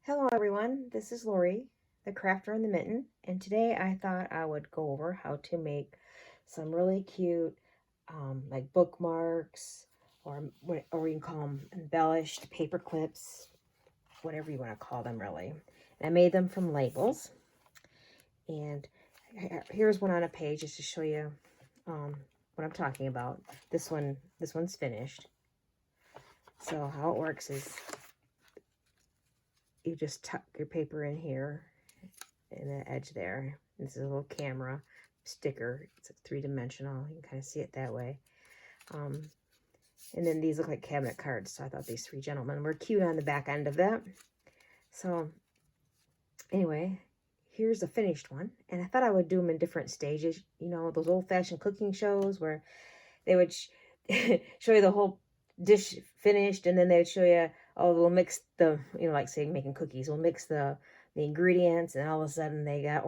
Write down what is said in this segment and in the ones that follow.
Hello everyone, this is Lori, the crafter in the mitten, and today I thought I would go over how to make some really cute like bookmarks, or you can call them embellished paper clips, whatever you want to call them really. And I made them from labels, and here's one on a page just to show you what I'm talking about. This one's finished. So how it works is you just tuck your paper in here in the edge there. This is a little camera sticker. It's a three-dimensional. You can kind of see it that way. And then these look like cabinet cards. So I thought these three gentlemen were cute on the back end of that. So anyway, here's the finished one. And I thought I would do them in different stages. You know, those old-fashioned cooking shows where they would show you the whole dish finished, and then they would show you, oh, we'll mix the, like say making cookies, we'll mix the ingredients, and all of a sudden they got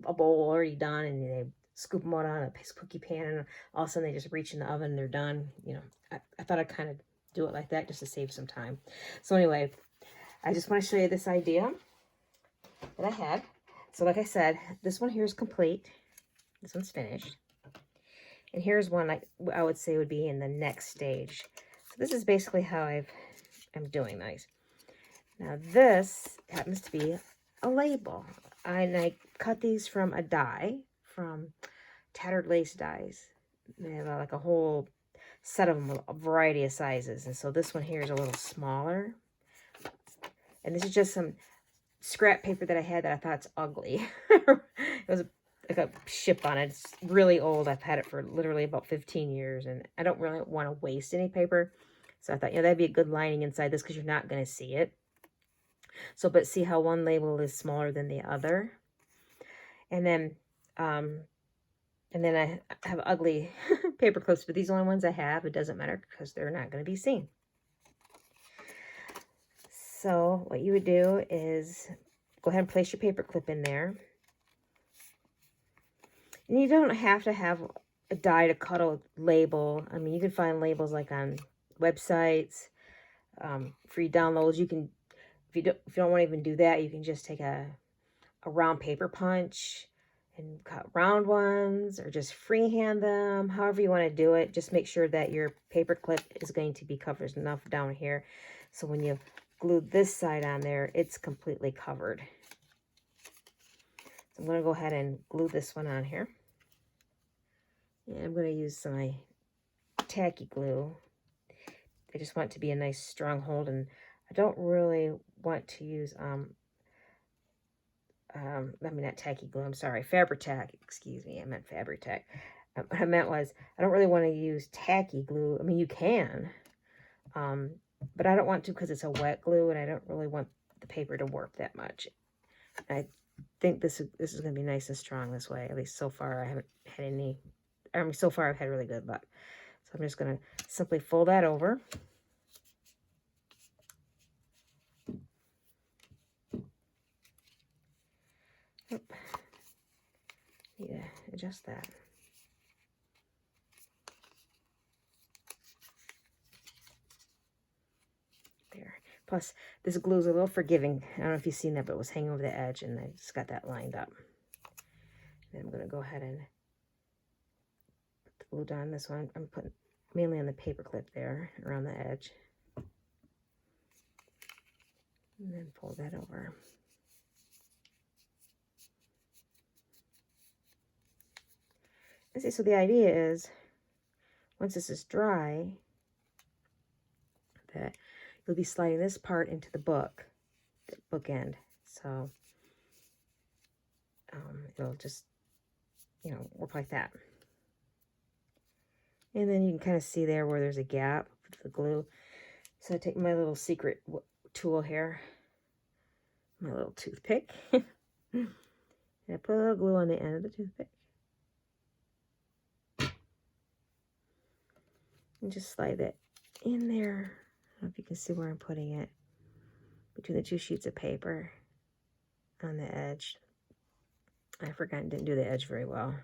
a bowl already done, and they scoop them out on a cookie pan, and all of a sudden they just reach in the oven and they're done. I thought I'd kind of do it like that just to save some time. So anyway, I just want to show you this idea that I had. So like I said, this one here is complete. This one's finished. And here's one I would say would be in the next stage. So this is basically how I'm doing these. Now this happens to be a label. And I cut these from a die, from Tattered Lace dies. They have like a whole set of them, a variety of sizes. And so this one here is a little smaller. And this is just some scrap paper that I had that I thought it's ugly. It was like a ship on it. It's really old. I've had it for literally about 15 years, and I don't really want to waste any paper. So I thought, that'd be a good lining inside this because you're not going to see it. So, but see how one label is smaller than the other? And then I have ugly paper clips, but these are the only ones I have. It doesn't matter because they're not going to be seen. So what you would do is go ahead and place your paper clip in there. And you don't have to have a die to cut a label. I mean, you can find labels like on websites, free downloads. You can, if you don't want to even do that, you can just take a round paper punch and cut round ones, or just freehand them, however you want to do it. Just make sure that your paper clip is going to be covered enough down here, so when you glue this side on there, it's completely covered. So I'm going to go ahead and glue this one on here. And I'm going to use my tacky glue. I just want it to be a nice strong hold, and I don't really want to use not tacky glue, I'm sorry, Fabri-Tac, excuse me, I meant Fabri-Tac. What I meant was, I don't really want to use tacky glue. I mean, you can, but I don't want to because it's a wet glue, and I don't really want the paper to warp that much. I think this is going to be nice and strong this way. At least so far, I haven't had any. So far I've had really good luck. So I'm just going to simply fold that over. Oop. Need to adjust that. There. Plus, this glue is a little forgiving. I don't know if you've seen that, but it was hanging over the edge, and I just got that lined up. Then I'm going to go ahead and put the glue down. This one I'm putting mainly on the paper clip there, around the edge. And then fold that over. And see, so the idea is, once this is dry, that you'll be sliding this part into the book end. So it'll just, work like that. And then you can kind of see there where there's a gap with the glue. So I take my little secret tool here, my little toothpick, and I put a little glue on the end of the toothpick. And just slide that in there. I don't know if you can see where I'm putting it, between the two sheets of paper on the edge. I forgot and didn't do the edge very well.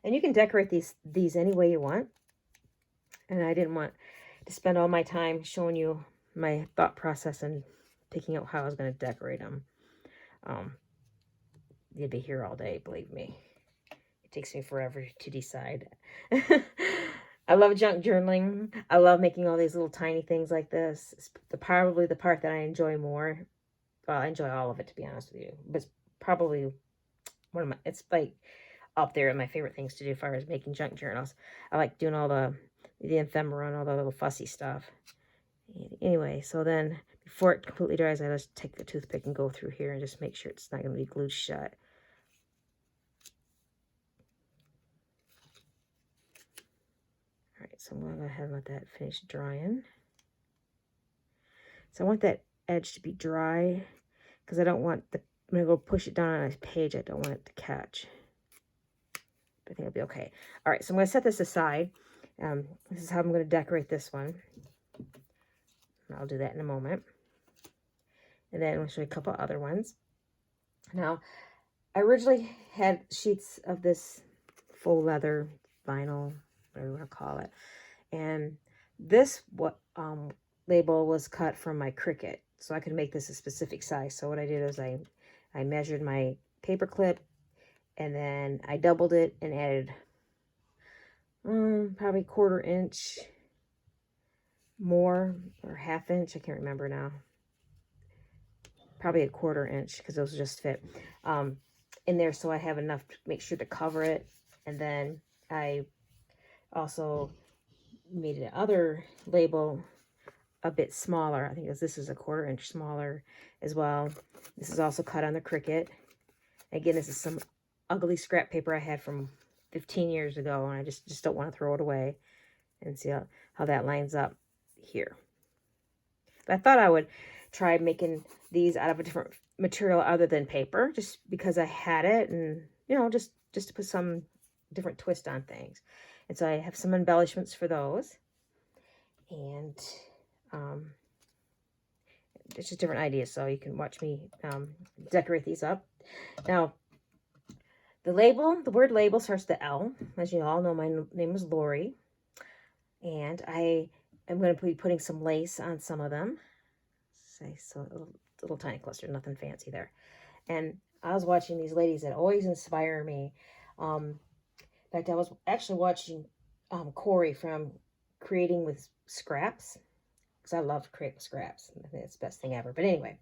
And you can decorate these any way you want. And I didn't want to spend all my time showing you my thought process and picking out how I was going to decorate them. You'd be here all day, believe me. It takes me forever to decide. I love junk journaling. I love making all these little tiny things like this. It's probably the part that I enjoy more. Well, I enjoy all of it, to be honest with you. But it's probably one of my, it's like up there in my favorite things to do as far as making junk journals. I like doing all the ephemera and all the little fussy stuff. Anyway, so then before it completely dries, I just take the toothpick and go through here and just make sure it's not going to be glued shut. All right, so I'm going to go ahead and let that finish drying. So I want that edge to be dry because I don't want the, I'm going to go push it down on a page. I don't want it to catch. But I think it'll be okay. All right, so I'm going to set this aside. This is how I'm going to decorate this one. I'll do that in a moment. And then I'll show you a couple other ones. Now, I originally had sheets of this faux leather, vinyl, whatever you want to call it. And this label was cut from my Cricut. So I could make this a specific size. So what I did is I measured my paper clip, and then I doubled it and added probably 1/4 inch more, or 1/2 inch, I can't remember now. Probably 1/4 inch because those just fit in there, so I have enough to make sure to cover it. And then I also made the other label a bit smaller. I think this is 1/4 inch smaller as well. This is also cut on the Cricut. Again, this is some ugly scrap paper I had from 15 years ago, and I just don't want to throw it away. And see how that lines up here. But I thought I would try making these out of a different material other than paper, just because I had it, and you know, just to put some different twist on things. And so I have some embellishments for those, and it's just different ideas, so you can watch me decorate these up. Now, the word label starts with the L. As you all know, my name is Lori, and I am going to be putting some lace on some of them. Say so, a little tiny cluster, nothing fancy there. And I was watching these ladies that always inspire me. In fact, I was actually watching Cori from Creating with Scraps, because I love to create with scraps. I think it's the best thing ever. But anyway,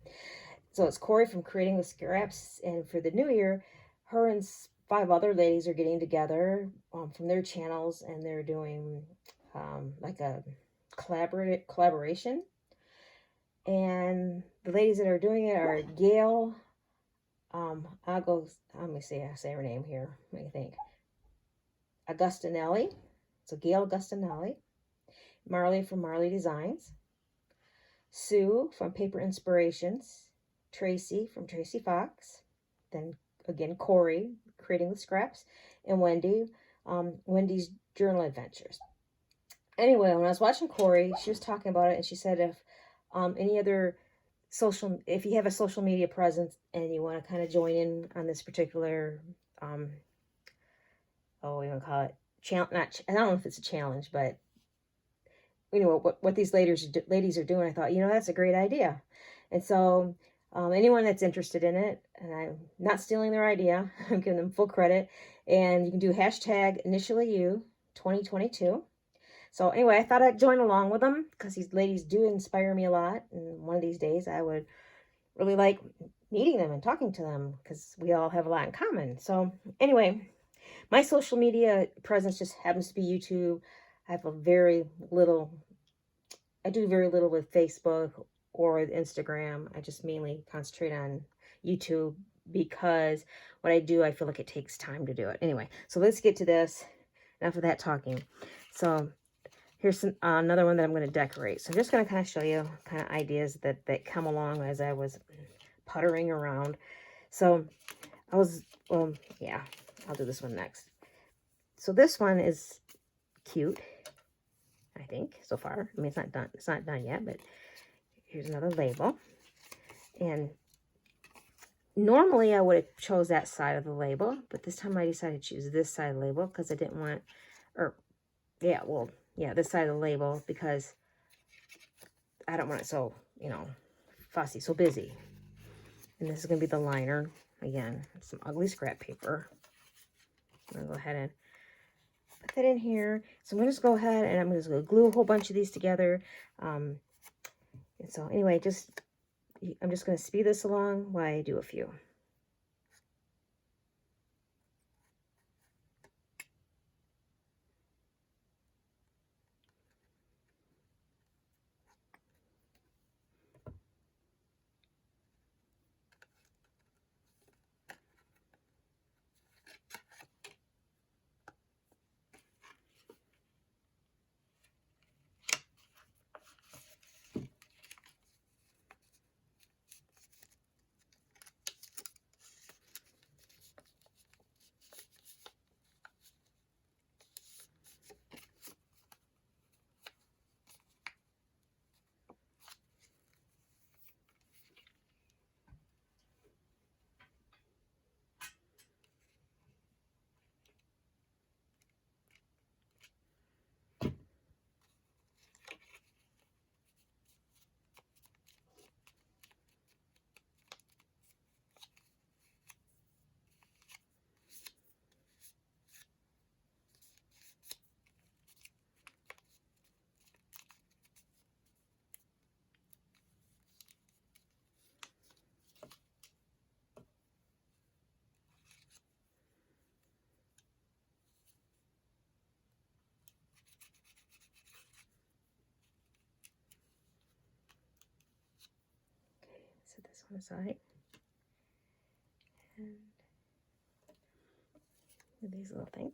so it's Cori from Creating with Scraps, and for the new year, her and 5 other ladies are getting together from their channels, and they're doing like a collaboration. And the ladies that are doing it are Gayle, let me see, I say her name here, let me think. Agostinelli, so Gayle Agostinelli, Marley from Marley Designs, Sue from Paper Inspirations, Tracie from Tracie Fox, then again Cori, Creating with Scraps, and Wendy, Wendy's Journal Adventures. Anyway, when I was watching Cori, she was talking about it, and she said if if you have a social media presence and you want to kind of join in on this particular, we want to call it challenge. I don't know if it's a challenge, but you know what these ladies are doing. I thought, you know, that's a great idea. And so anyone that's interested in it, and I'm not stealing their idea, I'm giving them full credit. And you can do #InitiallyYou 2022. So anyway, I thought I'd join along with them because these ladies do inspire me a lot. And one of these days I would really like meeting them and talking to them because we all have a lot in common. So anyway, my social media presence just happens to be YouTube. I have I do very little with Facebook or with Instagram. I just mainly concentrate on YouTube because what I do, I feel like it takes time to do it. Anyway, so let's get to this. Enough of that talking. So here's another one that I'm going to decorate. So I'm just going to kind of show you kind of ideas that come along as I was puttering around. So I'll do this one next. So this one is cute, I think, so far. I mean, it's not done. It's not done yet, but here's another label. And Normally I would have chose that side of the label, but this time I decided to choose this side of the label because I didn't want, or yeah, well, yeah, this side of the label because I don't want it so, you know, fussy, so busy. And this is going to be the liner. Again, some ugly scrap paper. I'm going to go ahead and put that in here. So I'm going to just go ahead and I'm just going to glue a whole bunch of these together. And so anyway, I'm just going to speed this along while I do a few. Set this one aside. And with these little things.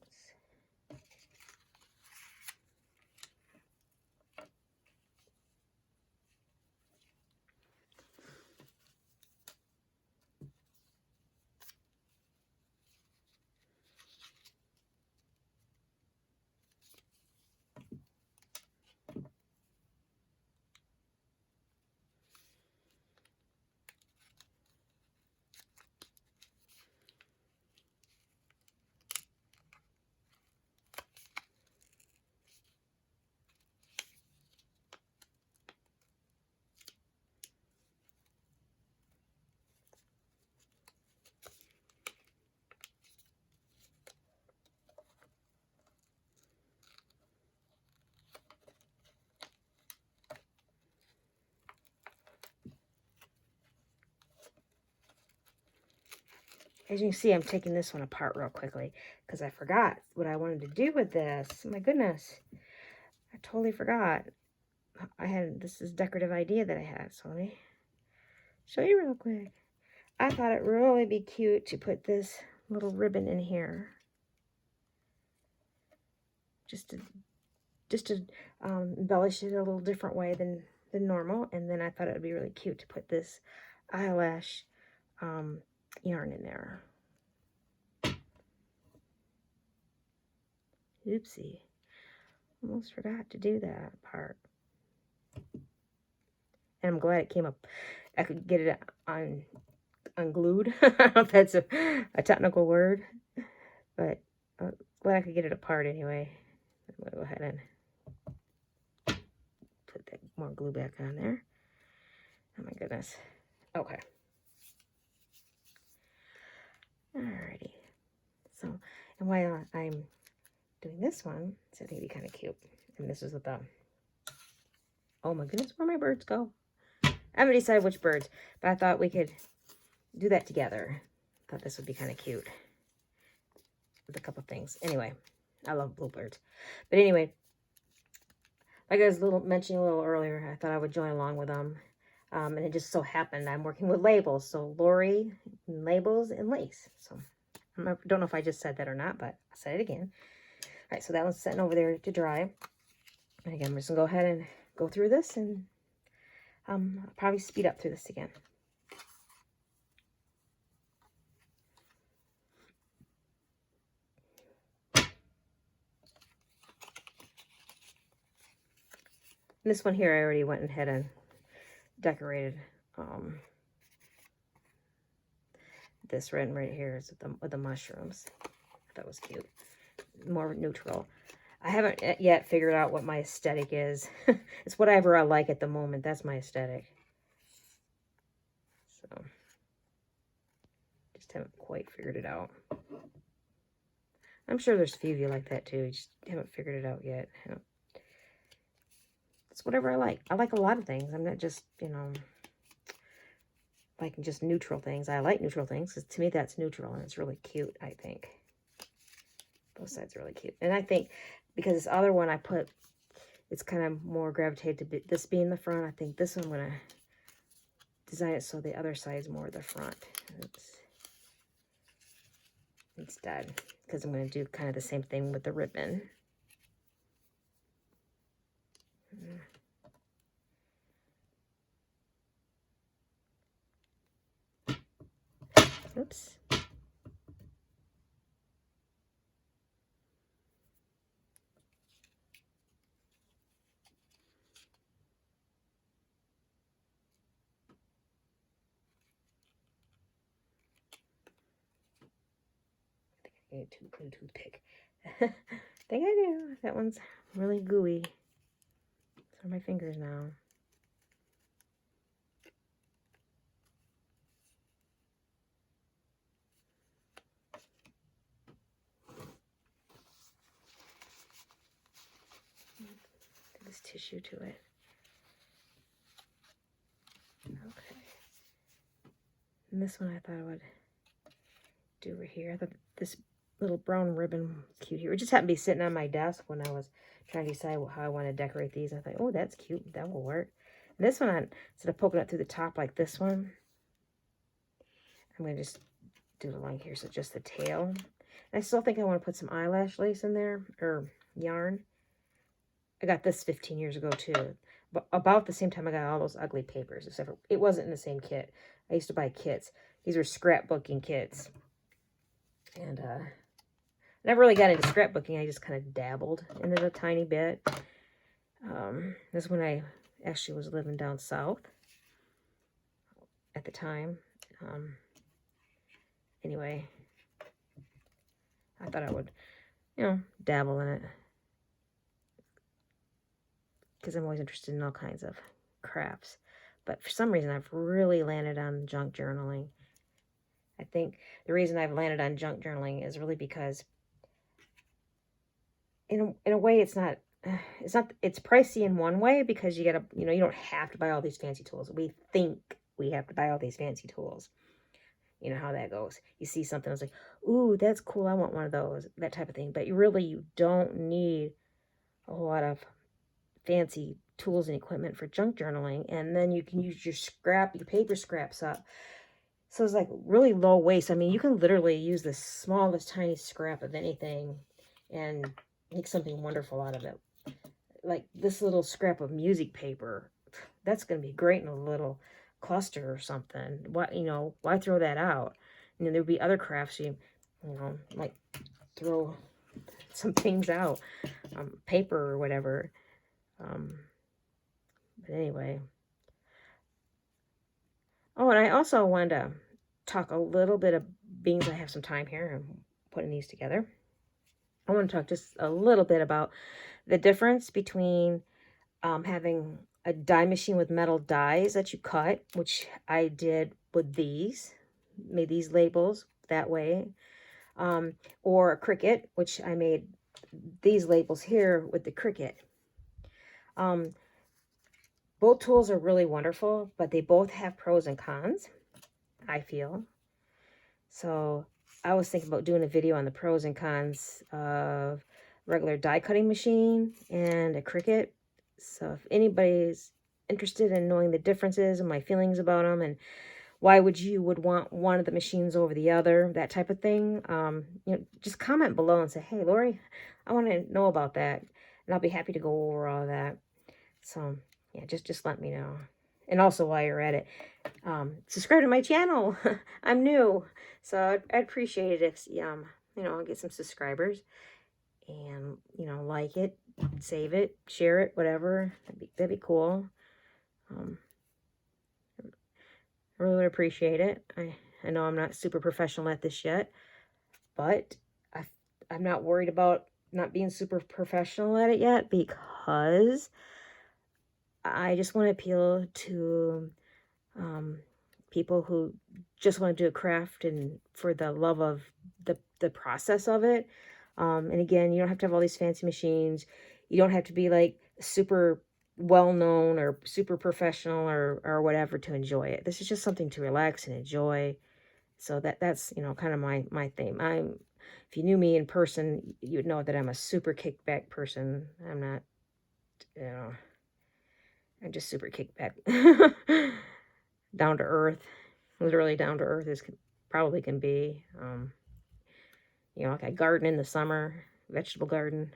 As you can see, I'm taking this one apart real quickly because I forgot what I wanted to do with this. My goodness, I totally forgot. This is a decorative idea that I had, so let me show you real quick. I thought it would really be cute to put this little ribbon in here. Just to embellish it a little different way than normal. And then I thought it would be really cute to put this eyelash yarn in there. Oopsie. Almost forgot to do that part. And I'm glad it came up. I could get it unglued. I don't know if that's a technical word, but I'm glad I could get it apart anyway. I'm going to go ahead and put that more glue back on there. Oh my goodness. Okay. Alrighty. So, and while I'm doing this one, so I think it'd be kind of cute. And this is with the, oh my goodness, where my birds go? I haven't decided which birds, but I thought we could do that together. Thought this would be kind of cute with a couple things. Anyway, I love bluebirds. But anyway, like I was mentioning a little earlier, I thought I would join along with them. And it just so happened I'm working with labels. So Lori, labels, and lace. So I don't know if I just said that or not, but I'll say it again. All right, so that one's sitting over there to dry. And again, I'm just going to go ahead and go through this, and I'll probably speed up through this again. And this one here, I already went ahead and decorated. this red right here is with the mushrooms. That was cute. More neutral. I haven't yet figured out what my aesthetic is. It's whatever I like at the moment. That's my aesthetic. So, just haven't quite figured it out. I'm sure there's a few of you like that too. You just haven't figured it out yet. It's whatever I like. I like a lot of things. I'm not just, you know, liking just neutral things. I like neutral things because to me that's neutral and it's really cute, I think. Both sides are really cute. And I think because this other one I put, it's kind of more gravitated to this being the front. I think this one I'm going to design it so the other side is more the front. Instead, because I'm going to do kind of the same thing with the ribbon. Oops. I think I need a toothpick. I think I do. That one's really gooey. So are my fingers now. This tissue to it. Okay. And this one I thought I would do over here. I thought this little brown ribbon was cute here. It just happened to be sitting on my desk when I was trying to decide how I want to decorate these. I thought, oh, that's cute. That will work. And this one, instead of poking it through the top like this one, I'm going to just do the line here. So just the tail. And I still think I want to put some eyelash lace in there, or yarn. I got this 15 years ago too. But about the same time I got all those ugly papers, except for it wasn't in the same kit. I used to buy kits. These were scrapbooking kits. And I never really got into scrapbooking. I just kind of dabbled in it a tiny bit. This is when I actually was living down south at the time. Anyway, I thought I would, you know, dabble in it. Because I'm always interested in all kinds of crafts. But for some reason, I've really landed on junk journaling. I think the reason I've landed on junk journaling is really because in a way it's pricey in one way because you gotta, you know, you don't have to buy all these fancy tools. We think we have to buy all these fancy tools. You know how that goes. You see something, it's like, ooh, that's cool, I want one of those, that type of thing. But you don't need a whole lot of fancy tools and equipment for junk journaling, and then you can use your paper scraps up. So it's like really low waste. I mean, you can literally use the smallest tiny scrap of anything and make something wonderful out of it. Like this little scrap of music paper, that's going to be great in a little cluster or something. Why throw that out? And then there would be other crafts you know, like throw some things out, paper or whatever. But anyway. Oh, and I also wanted to talk a little bit of, being that I have some time here and putting these together, I want to talk just a little bit about the difference between having a die machine with metal dies that you cut, which I did with these, made these labels that way, or a Cricut, which I made these labels here with the Cricut. Both tools are really wonderful, but they both have pros and cons, I feel. So I was thinking about doing a video on the pros and cons of regular die cutting machine and a Cricut. So if anybody's interested in knowing the differences and my feelings about them and why would want one of the machines over the other, that type of thing, just comment below and say, hey, Lori, I want to know about that. And I'll be happy to go over all that. So yeah, just let me know. And also while you're at it, subscribe to my channel. I'm new, so I'd appreciate it if I get some subscribers, and like it, save it, share it, whatever. That'd be cool. I really would appreciate it. I know I'm not super professional at this yet, but I'm not worried about not being super professional at it yet, because I just want to appeal to people who just want to do a craft and for the love of the process of it. And again, you don't have to have all these fancy machines. You don't have to be like super well known or super professional or whatever to enjoy it. This is just something to relax and enjoy. So that's you know, kind of my theme. If you knew me in person, you'd know that I'm a super kickback person. I'm not, you know, I'm just super kickback. Down to earth, literally down to earth as probably can be. You know, like I garden in the summer, vegetable garden.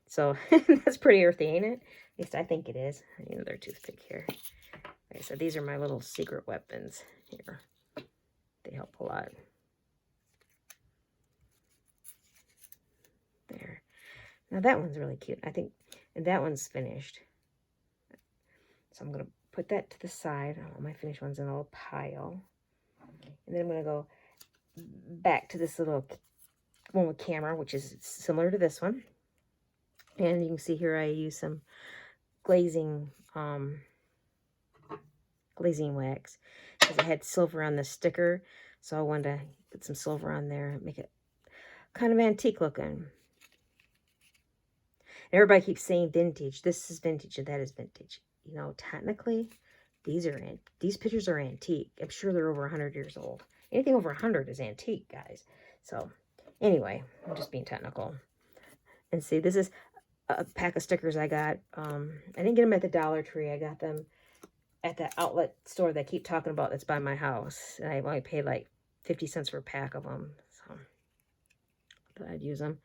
So that's pretty earthy, ain't it? At least I think it is. I need another toothpick here. Okay, so these are my little secret weapons here. They help a lot. There. Now that one's really cute. I think, and that one's finished. So I'm going to put that to the side. All my finished ones in a little pile. And then I'm going to go back to this little one with camera, which is similar to this one. And you can see here I use some glazing wax, because I had silver on the sticker, so I wanted to put some silver on there and make it kind of antique looking. And everybody keeps saying vintage. This is vintage and that is vintage. You know, technically, these pictures are antique. I'm sure they're over 100 years old. Anything over 100 is antique, guys. So anyway, I'm just being technical. And see, this is a pack of stickers I got. I didn't get them at the Dollar Tree. I got them at the outlet store that I keep talking about that's by my house. And I only paid like 50 cents for a pack of them. So I thought I'd use them.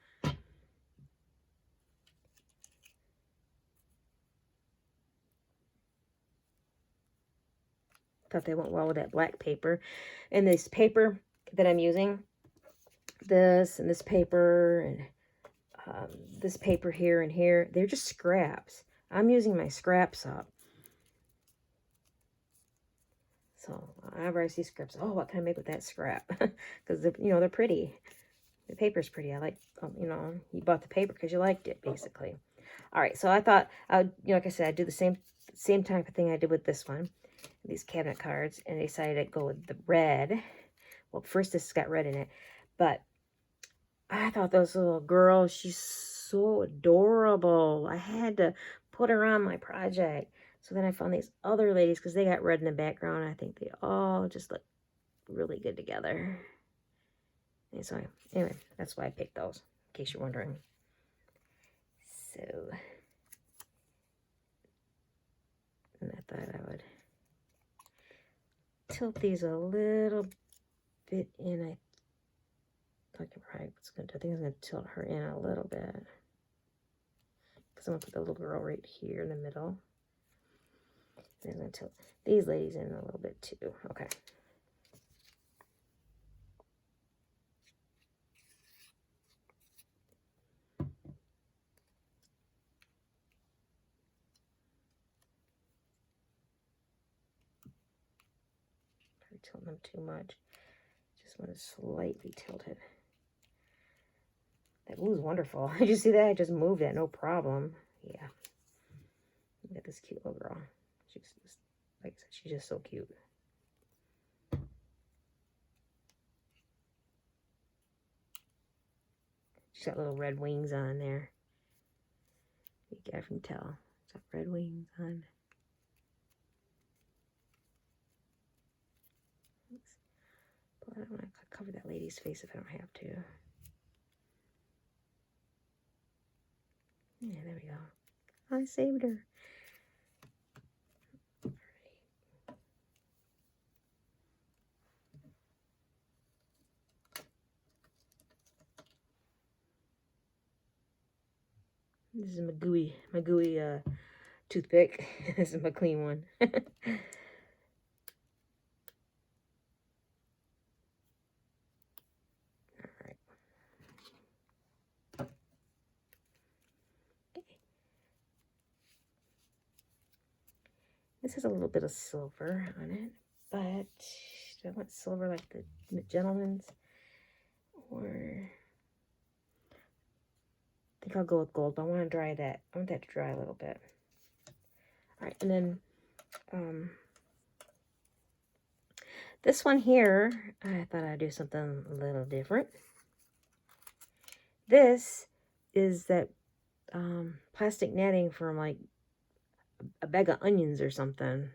Thought they went well with that black paper. And this paper that I'm using, this and this paper and this paper here and here, they're just scraps. I'm using my scraps up. So whenever I see scraps, oh, what can I make with that scrap? Because, you know, they're pretty. The paper's pretty. I like, you know, you bought the paper because you liked it, basically. All right, so I thought, you know, like I said, I'd do the same type of thing I did with this one, these cabinet cards, and I decided to go with the red. Well, first this has got red in it, but I thought this little girl, she's so adorable. I had to put her on my project. So then I found these other ladies because they got red in the background. I think they all just look really good together. And so anyway, that's why I picked those, in case you're wondering. So, and I thought I would tilt these a little bit in. I think I'm going to tilt her in a little bit. Because I'm going to put the little girl right here in the middle. And I'm going to tilt these ladies in a little bit too. Okay. Probably tilting them too much. Just want to slightly tilt it. That glue is wonderful. Did you see that? I just moved it, no problem. Yeah. Look at this cute little girl. She's just, like I said, she's just so cute. She's got little red wings on there. You can tell. She's got red wings on. But I don't want to cover that lady's face if I don't have to. Yeah, there we go. I saved her. All right. This is my gooey toothpick. This is my clean one. This has a little bit of silver on it, but Should I want silver like the gentleman's? Or I think I'll go with gold, but I want to dry that. I want that to dry a little bit. All right, and then this one here, I thought I'd do something a little different. This is that plastic netting from like a bag of onions or something.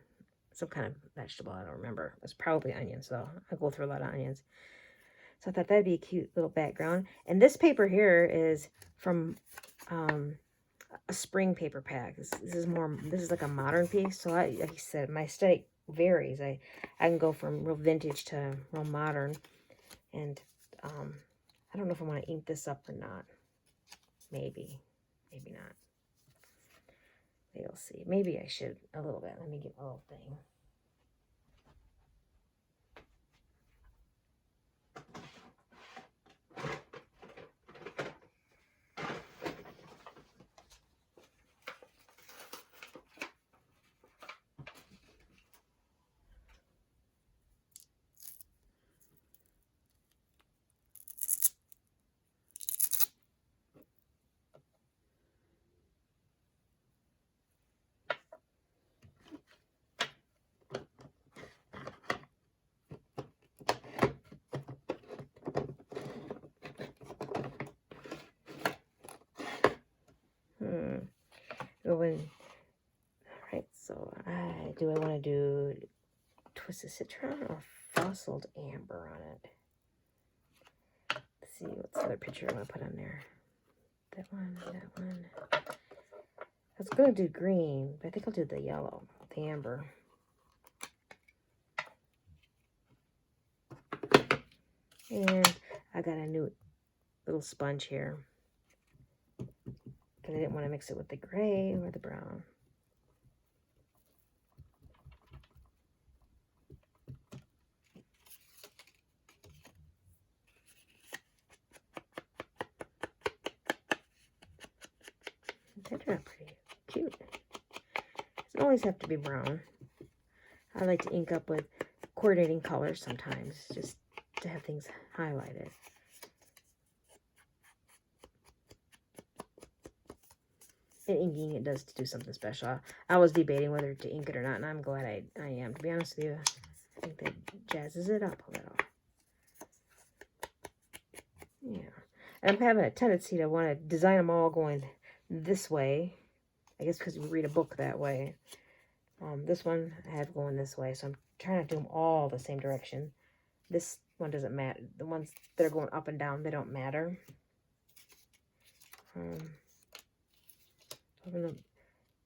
Some kind of vegetable, I don't remember. It's probably onions, though. I go through a lot of onions. So I thought that'd be a cute little background. And this paper here is from a spring paper pack. This is like a modern piece. So like I said, my aesthetic varies. I can go from real vintage to real modern. And I don't know if I want to ink this up or not. Maybe not. We'll see. Maybe I should a little bit. Let me get my little thing. Going. All right, so do I want to do twisted citron or fossiled amber on it? Let's see, what's the other picture I want to put on there? That one, that one. I was going to do green, but I think I'll do the yellow, the amber. And I got a new little sponge here because I didn't want to mix it with the gray or the brown. That turned out pretty cute. Doesn't always have to be brown. I like to ink up with coordinating colors sometimes, just to have things highlighted. And inking it does to do something special. I was debating whether to ink it or not, and I'm glad I am. To be honest with you, I think that jazzes it up a little. Yeah. And I'm having a tendency to want to design them all going this way. I guess because you read a book that way. This one I have going this way, so I'm trying to do them all the same direction. This one doesn't matter. The ones that are going up and down, they don't matter. I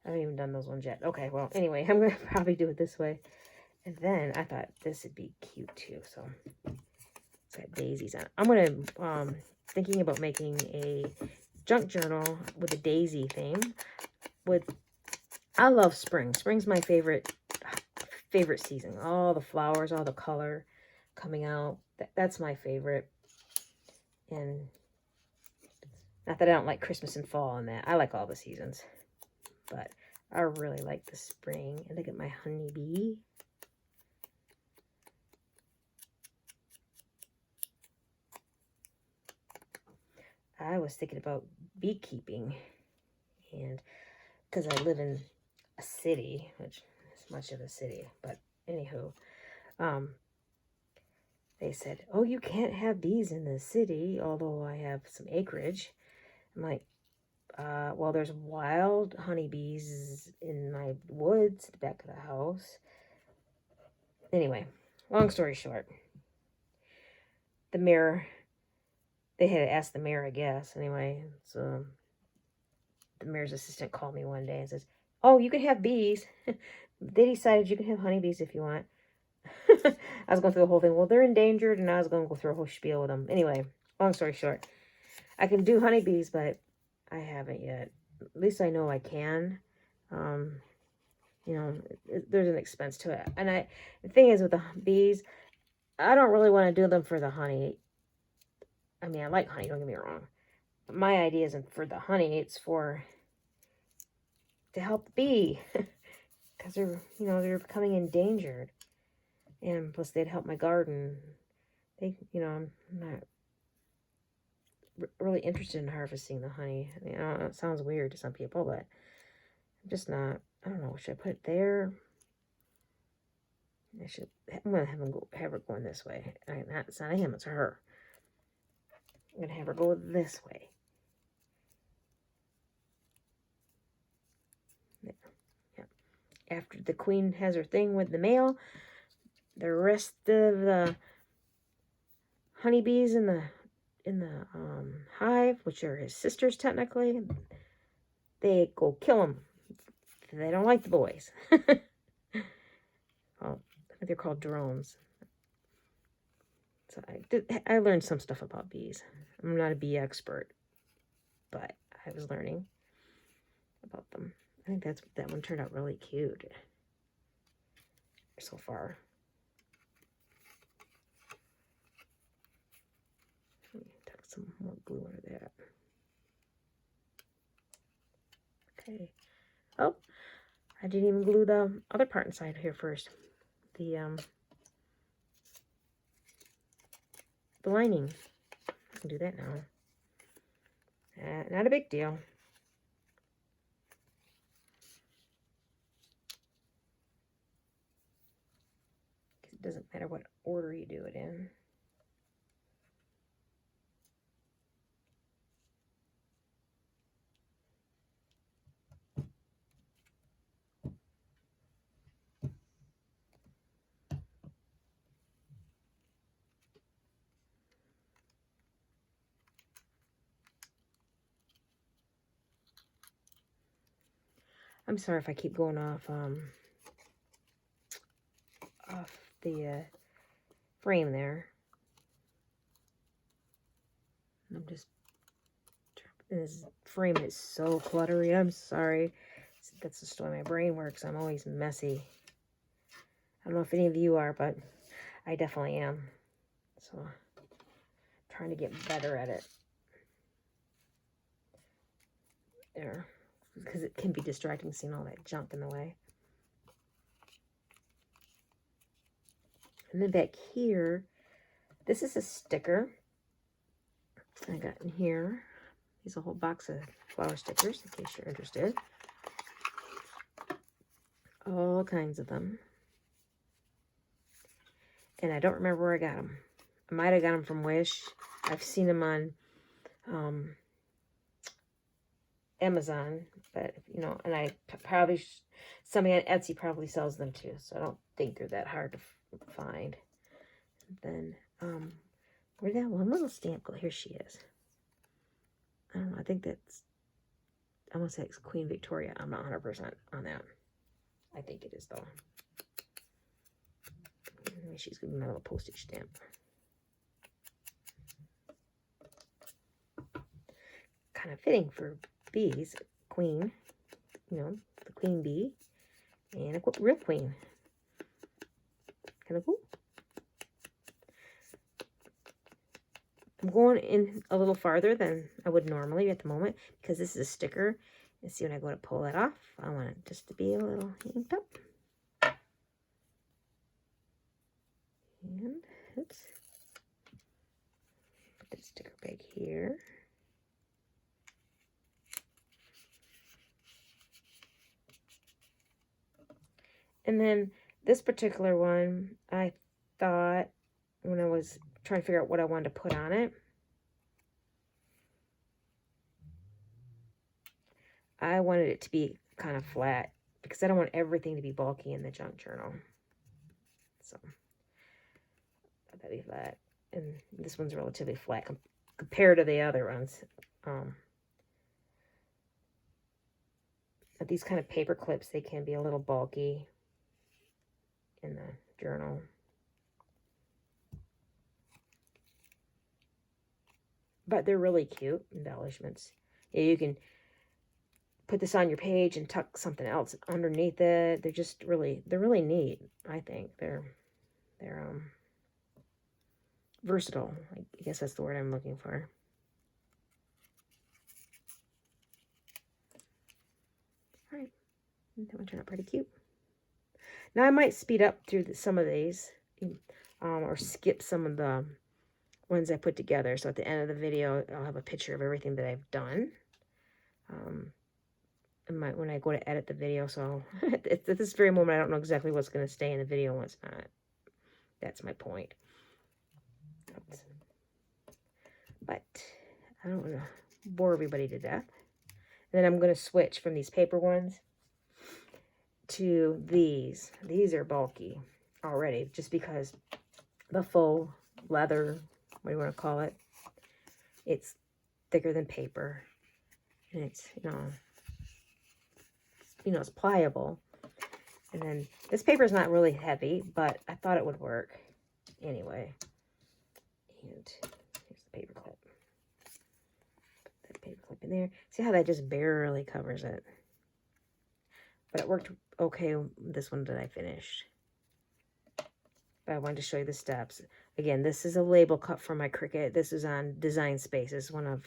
haven't even done those ones yet. Okay, well, anyway, I'm going to probably do it this way. And then I thought this would be cute too, so it's got daisies on it. I'm going to, thinking about making a junk journal with a daisy theme. I love spring. Spring's my favorite season. All the flowers, all the color coming out. That's my favorite. And not that I don't like Christmas and fall and that. I like all the seasons. But I really like the spring. And look at my honeybee. I was thinking about beekeeping. And because I live in a city, which is much of a city. But anywho, they said, oh, you can't have bees in the city, although I have some acreage. I'm like, well, there's wild honeybees in my woods at the back of the house. Anyway, long story short, the mayor, they had asked the mayor, I guess. Anyway, so the mayor's assistant called me one day and says, oh, you can have bees. They decided you can have honeybees if you want. I was going through the whole thing. Well, they're endangered, and I was going to go through a whole spiel with them. Anyway, long story short, I can do honeybees, but I haven't yet. At least I know I can. You know, there's an expense to it. And the thing is with the bees, I don't really want to do them for the honey. I mean, I like honey, don't get me wrong. But my idea isn't for the honey. It's to help the bee. Because they're becoming endangered. And plus they'd help my garden. They, you know, I'm not really interested in harvesting the honey. You know, it sounds weird to some people, but I'm just not. I don't know. Should I put it there? I'm gonna have her going this way. It's not a him, it's a her. I'm gonna have her go this way. There. Yeah. After the queen has her thing with the male, the rest of the honeybees in the hive, which are his sisters technically, they go kill them. They don't like the boys. Well, I think they're called drones. So I learned some stuff about bees. I'm not a bee expert, but I was learning about them. I think that one turned out really cute so far. Let me tuck some more glue under that. Okay. Oh, I didn't even glue the other part inside here first. The lining. I can do that now. Not a big deal. It doesn't matter what order you do it in. I'm sorry if I keep going off the frame there. I'm just, this frame is so cluttery. I'm sorry. That's just the way my brain works. I'm always messy. I don't know if any of you are, but I definitely am. So, trying to get better at it. There. Because it can be distracting seeing all that junk in the way. And then back here, this is a sticker I got in here. Here's a whole box of flower stickers in case you're interested. All kinds of them. And I don't remember where I got them. I might have got them from Wish. I've seen them on Amazon, but you know, and I probably somebody on Etsy probably sells them too, so I don't think they're that hard to find. And then where'd that one little stamp go? Here she is. I don't know. I think that's, I want to say it's Queen Victoria. I'm not 100% on that. I think it is though. She's giving me my little postage stamp. Kind of fitting for bees. Queen, you know, the queen bee, and a real queen. Kind of cool. I'm going in a little farther than I would normally at the moment because this is a sticker. And see, when I go to pull that off, I want it just to be a little inked up. And oops, put that sticker back here. And then this particular one, I thought when I was trying to figure out what I wanted to put on it, I wanted it to be kind of flat because I don't want everything to be bulky in the junk journal. So that'd be flat. And this one's relatively flat compared to the other ones. But these kind of paper clips, they can be a little bulky in the journal. But they're really cute embellishments. Yeah, you can put this on your page and tuck something else underneath it. They're just really, they're really neat. I think they're versatile. I guess that's the word I'm looking for. All right, that one turned out pretty cute. Now I might speed up through some of these or skip some of the ones I put together. So at the end of the video, I'll have a picture of everything that I've done. When I go to edit the video, so at this very moment, I don't know exactly what's going to stay in the video and what's not. That's my point. But I don't want to bore everybody to death. And then I'm going to switch from these paper ones to these. These are bulky already, just because the faux leather, what do you want to call it? It's thicker than paper, and it's it's pliable. And then this paper is not really heavy, but I thought it would work anyway. And here's the paper clip. Put that paper clip in there. See how that just barely covers it? But it worked okay, this one that I finished. But I wanted to show you the steps. Again, this is a label cut from my Cricut. This is on Design Space. It's one of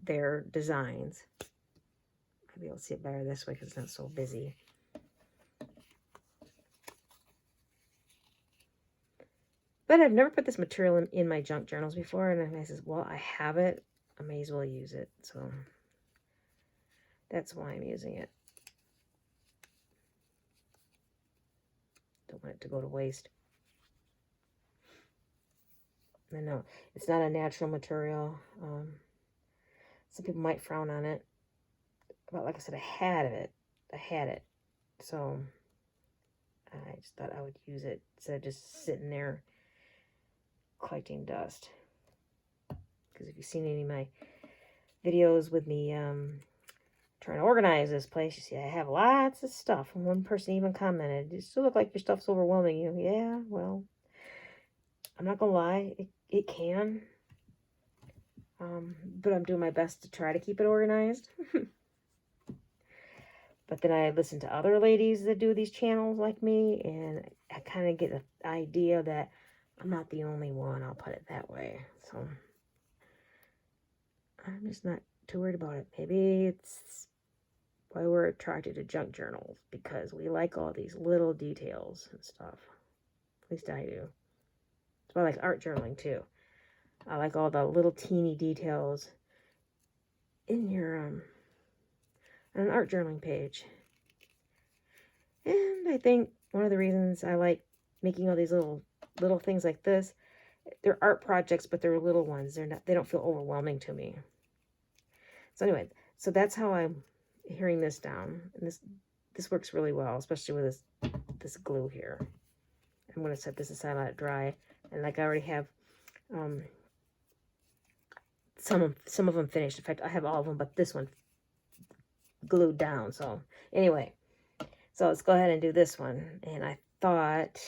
their designs. I'll be able to see it better this way because it's not so busy. But I've never put this material in my junk journals before. And I says, well, I have it. I may as well use it. So that's why I'm using it. Don't want it to go to waste. I know it's not a natural material. Some people might frown on it. But like I said, I had it. So I just thought I would use it instead of just sitting there collecting dust. Because if you've seen any of my videos with me trying to organize this place, you see I have lots of stuff. And one person even commented, "You still look like your stuff's overwhelming you." Yeah, well, I'm not gonna lie, it can. But I'm doing my best to try to keep it organized. But then I listen to other ladies that do these channels like me, and I kind of get an idea that I'm not the only one. I'll put it that way. So I'm just not too worried about it. Maybe it's why we're attracted to junk journals, because we like all these little details and stuff. At least I do. That's why I like art journaling too. I like all the little teeny details in your on an art journaling page. And I think one of the reasons I like making all these little things like this, they're art projects, but they're little ones. They don't feel overwhelming to me. So anyway, so that's how I'm hearing this down. And this works really well, especially with this glue here. I'm going to set this aside, let it dry. And like I already have some of them finished. In fact, I have all of them, but this one glued down. So anyway, so let's go ahead and do this one. And I thought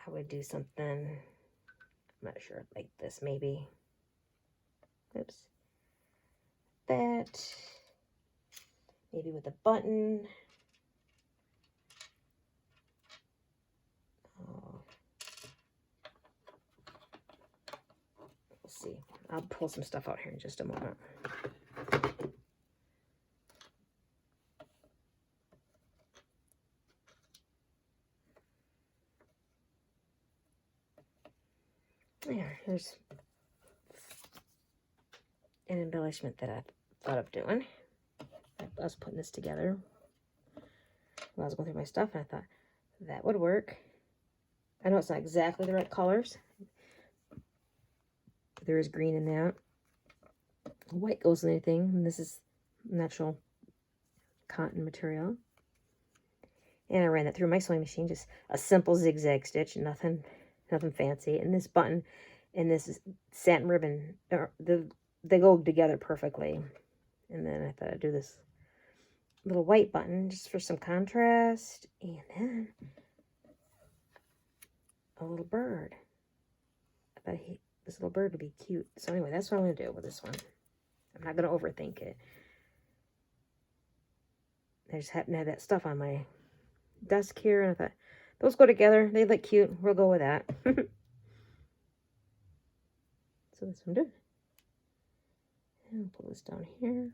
I would do something, I'm not sure, like this maybe. Oops. That. Maybe with a button. Oh. We'll see. I'll pull some stuff out here in just a moment. Here's an embellishment that I thought of doing. I was putting this together while I was going through my stuff, and I thought that would work. I know it's not exactly the right colors. There is green in that. White goes in anything, and this is natural cotton material. And I ran that through my sewing machine, just a simple zigzag stitch, nothing fancy. And this button and this is satin ribbon, they go together perfectly. And then I thought I'd do this little white button just for some contrast, and then a little bird. I thought this little bird would be cute. So anyway, that's what I'm going to do with this one. I'm not going to overthink it. I just happen to have that stuff on my desk here, and I thought, those go together. They look cute. We'll go with that. So this one did. And pull this down here.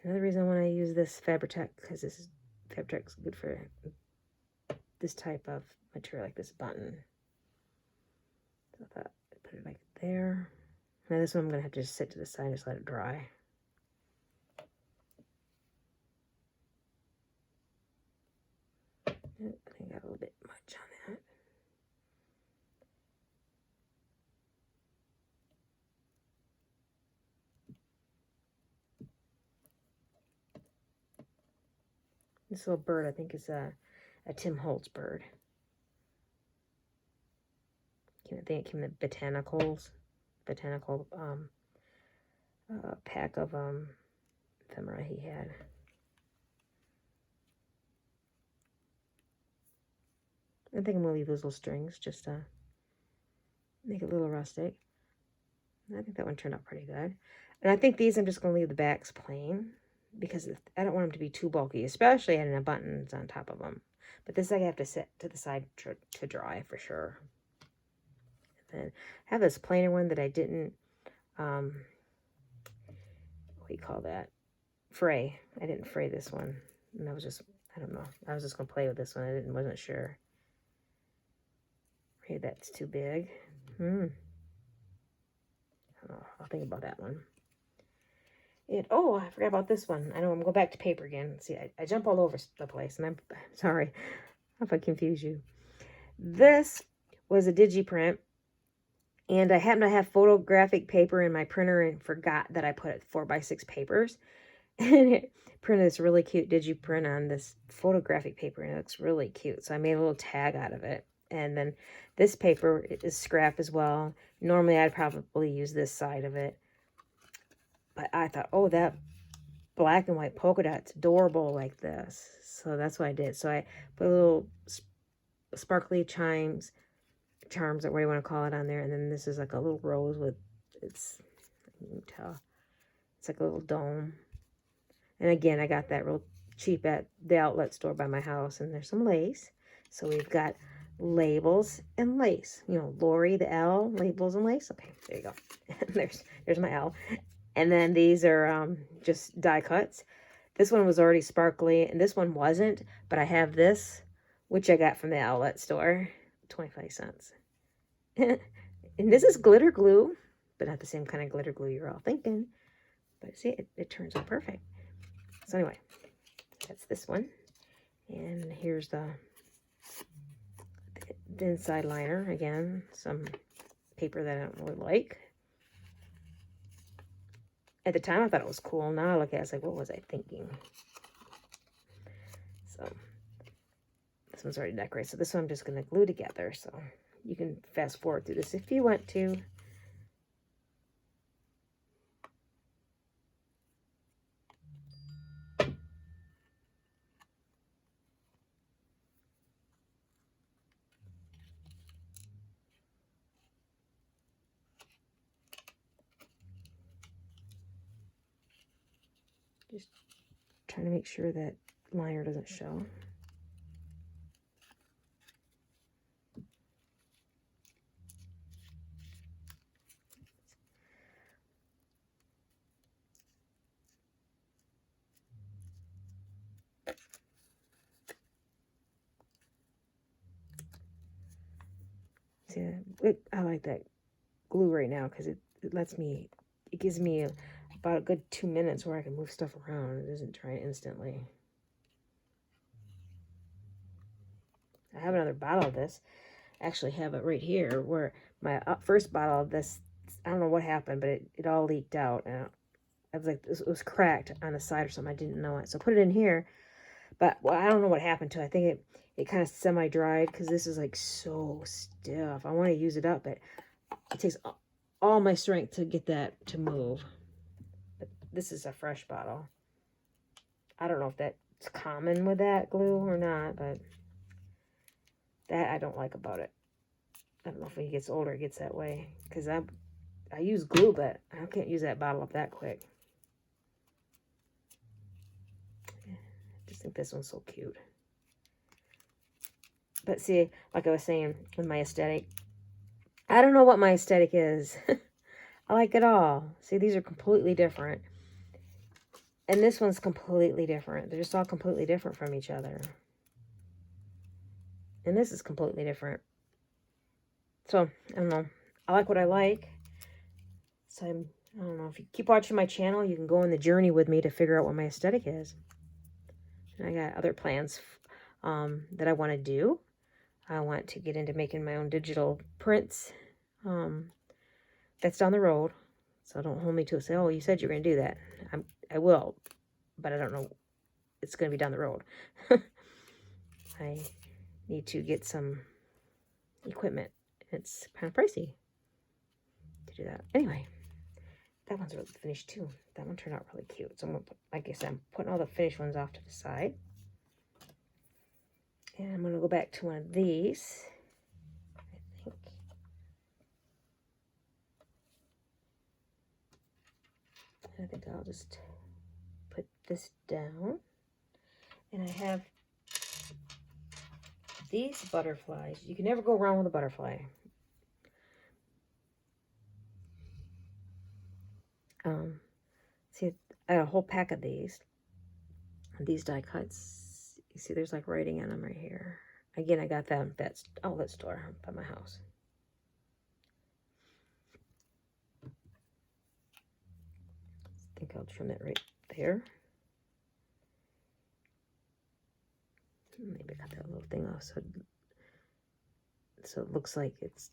Another reason I want to use this Fabri-Tac, because this is Fabri-Tac's good for this type of material, like this button. So I thought I'd put it like there. Now this one I'm going to have to just sit to the side and just let it dry. I think I got a little bit much on that. This little bird, I think, is a Tim Holtz bird. I think it came in the botanical pack of ephemera he had. I think I'm going to leave those little strings just to make it a little rustic. I think that one turned out pretty good. And I think these I'm just going to leave the backs plain because I don't want them to be too bulky, especially adding the buttons on top of them. But this I have to set to the side to dry for sure. And then I have this plainer one that I didn't, what do you call that? Fray. I didn't fray this one. And I was just, I don't know. I was just going to play with this one. I wasn't sure. Maybe that's too big. I don't know. I'll think about that one. Oh, I forgot about this one. I know I'm going back to paper again. See, I jump all over the place, and I'm sorry if I confuse you. This was a digiprint, and I happen to have photographic paper in my printer and forgot that I put 4x6 papers. And it printed this really cute digiprint on this photographic paper, and it looks really cute. So I made a little tag out of it. And then this paper is scrap as well. Normally, I'd probably use this side of it. But I thought, oh, that black and white polka dot's adorable like this. So that's what I did. So I put a little sparkly charms, or what do you want to call it, on there. And then this is like a little rose with, you can tell, it's like a little dome. And again, I got that real cheap at the outlet store by my house. And there's some lace. So we've got labels and lace. You know, Lori, the L, labels and lace. Okay, there you go. there's my L. And then these are just die cuts. This one was already sparkly, and this one wasn't. But I have this, which I got from the outlet store, 25 cents. And this is glitter glue, but not the same kind of glitter glue you're all thinking. But see, it turns out perfect. So anyway, that's this one. And here's the inside liner. Again, some paper that I don't really like. At the time, I thought it was cool. Now I look at it, I was like, what was I thinking? So, this one's already decorated. So this one I'm just going to glue together. So, you can fast forward through this if you want to. Just trying to make sure that liner doesn't show. See, I like that glue right now because it gives me about a good 2 minutes where I can move stuff around. It doesn't try instantly. I have another bottle of this. I actually have it right here where my first bottle of this, I don't know what happened, but it all leaked out. And I was like, it was cracked on the side or something. I didn't know it. So I put it in here. But well, I don't know what happened to it. I think it kind of semi-dried because this is like so stiff. I want to use it up, but it takes all my strength to get that to move. But this is a fresh bottle. I don't know if that's common with that glue or not, but that I don't like about it. I don't know if when he gets older it gets that way. Because I use glue, but I can't use that bottle up that quick. I just think this one's so cute. But see, like I was saying, with my aesthetic, I don't know what my aesthetic is. I like it all. See, these are completely different. And this one's completely different. They're just all completely different from each other. And this is completely different. So, I don't know. I like what I like. So, I don't know. If you keep watching my channel, you can go on the journey with me to figure out what my aesthetic is. And I got other plans that I want to do. I want to get into making my own digital prints. That's down the road. So don't hold me to it. Say, oh, you said you were going to do that. I will. But I don't know. It's going to be down the road. I need to get some equipment. It's kind of pricey to do that. Anyway, that one's really finished too. That one turned out really cute. So I'm gonna put, like I said, I'm putting all the finished ones off to the side. And I'm going to go back to one of these. I think I'll just put this down. And I have these butterflies. You can never go wrong with a butterfly. See, I had a whole pack of these. And these die cuts. You see, there's like writing on them right here. Again, I got that at that outlet store by my house. I think I'll trim it right there. Maybe I got that little thing off so it looks like it's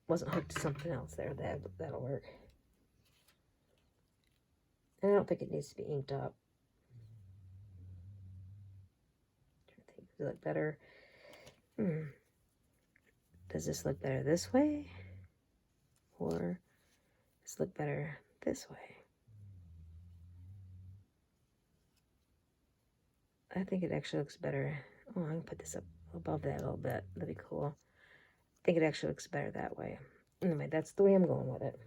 wasn't hooked to something else there. That'll work. And I don't think it needs to be inked up. Does it look better? Does this look better this way? Or does it look better this way? I think it actually looks better. Oh, I'm gonna put this up above that a little bit. That'd be cool. I think it actually looks better that way. Anyway, that's the way I'm going with it.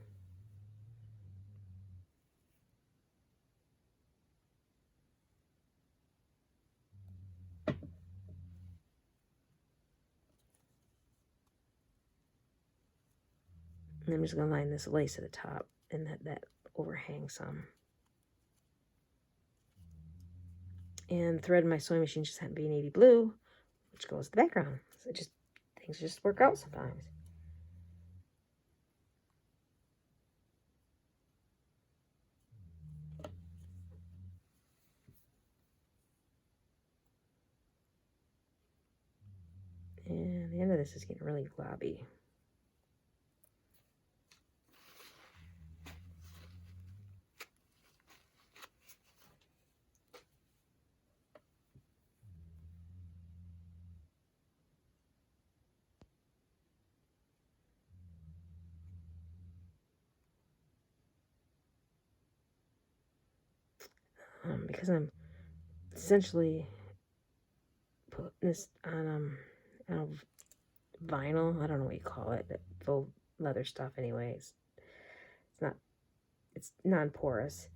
And I'm just gonna line this lace at the top and that overhangs some. And the thread in my sewing machine just happened to be navy blue, which goes to the background. So things just work out sometimes. And the end of this is getting really globby. Because I'm essentially putting this on vinyl. I don't know what you call it. Faux leather stuff anyways. It's non-porous.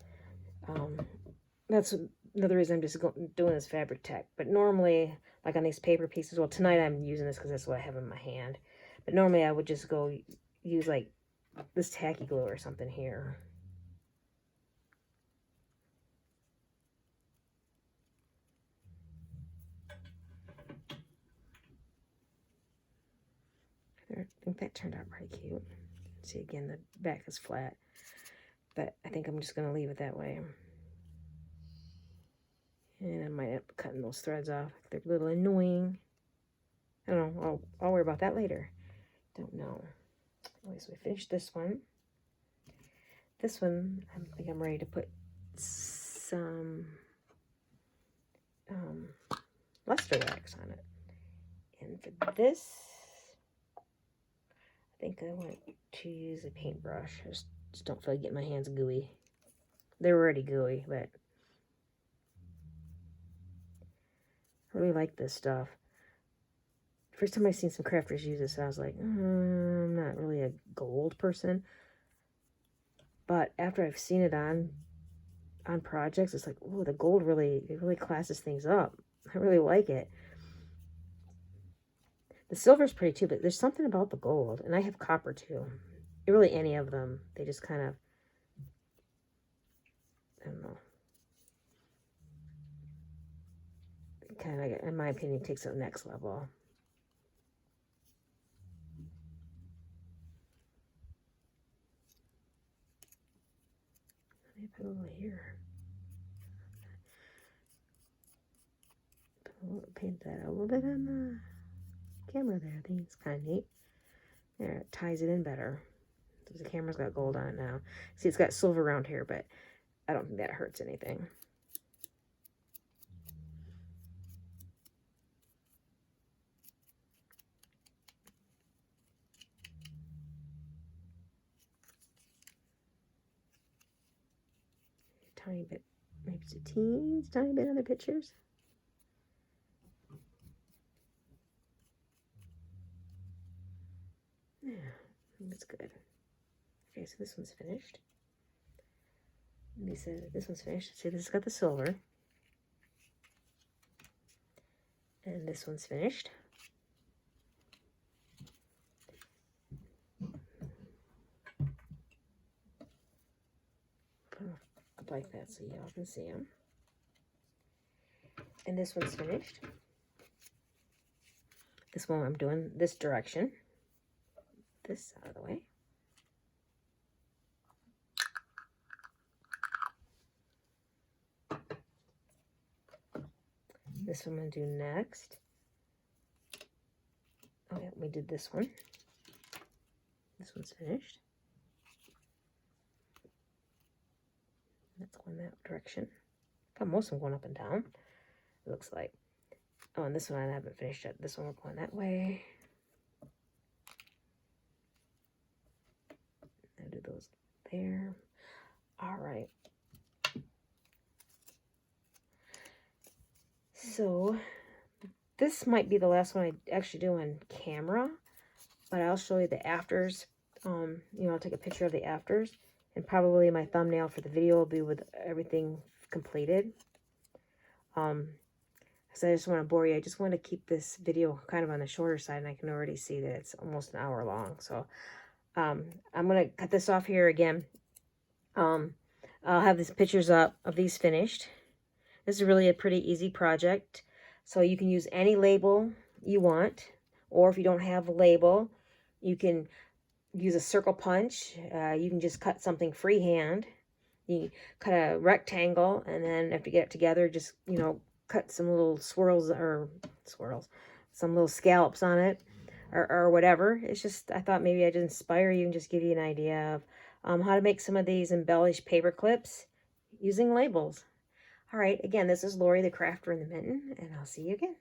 That's another reason I'm just doing this fabric tech. But normally, like on these paper pieces, well, tonight I'm using this because that's what I have in my hand. But normally I would just go use like this tacky glue or something here. I think that turned out pretty cute. See, again, the back is flat. But I think I'm just going to leave it that way. And I might end up cutting those threads off. They're a little annoying. I don't know. I'll worry about that later. Don't know. Anyway, so we finished this one. This one, I think I'm ready to put some luster wax on it. And for this, I think I want to use a paintbrush. I just don't feel like getting my hands gooey. They're already gooey, but I really like this stuff. First time I seen some crafters use this, I was like, I'm not really a gold person. But after I've seen it on projects, it's like, oh, the gold it really classes things up. I really like it. The silver's pretty too, but there's something about the gold. And I have copper too. Really any of them. They just kind of, I don't know. kind of, in my opinion, takes it to the next level. Let me put a little here. Paint that a little bit on the camera there. I think it's kind of neat. There, it ties it in better. The camera's got gold on it now. See, it's got silver around here, but I don't think that hurts anything. Tiny bit, maybe it's a tiny bit on the pictures. Yeah, I think that's good. Okay, so this one's finished. This one's finished. See, this has got the silver. And this one's finished. Put them up like that so y'all can see them. And this one's finished. This one I'm doing this direction. This out of the way. This one I'm going to do next. Okay, we did this one. This one's finished. That's going that direction. Got most of them going up and down, it looks like. Oh, and this one I haven't finished yet. This one we're going that way. I'll do those there. All right. So this might be the last one I actually do on camera, but I'll show you the afters. You know, I'll take a picture of the afters, and probably my thumbnail for the video will be with everything completed. So I just want to bore you. I just want to keep this video kind of on the shorter side, and I can already see that it's almost an hour long. So I'm going to cut this off here again. I'll have these pictures up of these finished. This is really a pretty easy project. So you can use any label you want, or if you don't have a label, you can use a circle punch. You can just cut something freehand. You cut a rectangle, and then after you get it together, just, you know, cut some little some little scallops on it, or whatever. It's just, I thought maybe I'd inspire you and just give you an idea of how to make some of these embellished paper clips using labels. All right, again, this is Lori, the Crafter in the Mitten, and I'll see you again.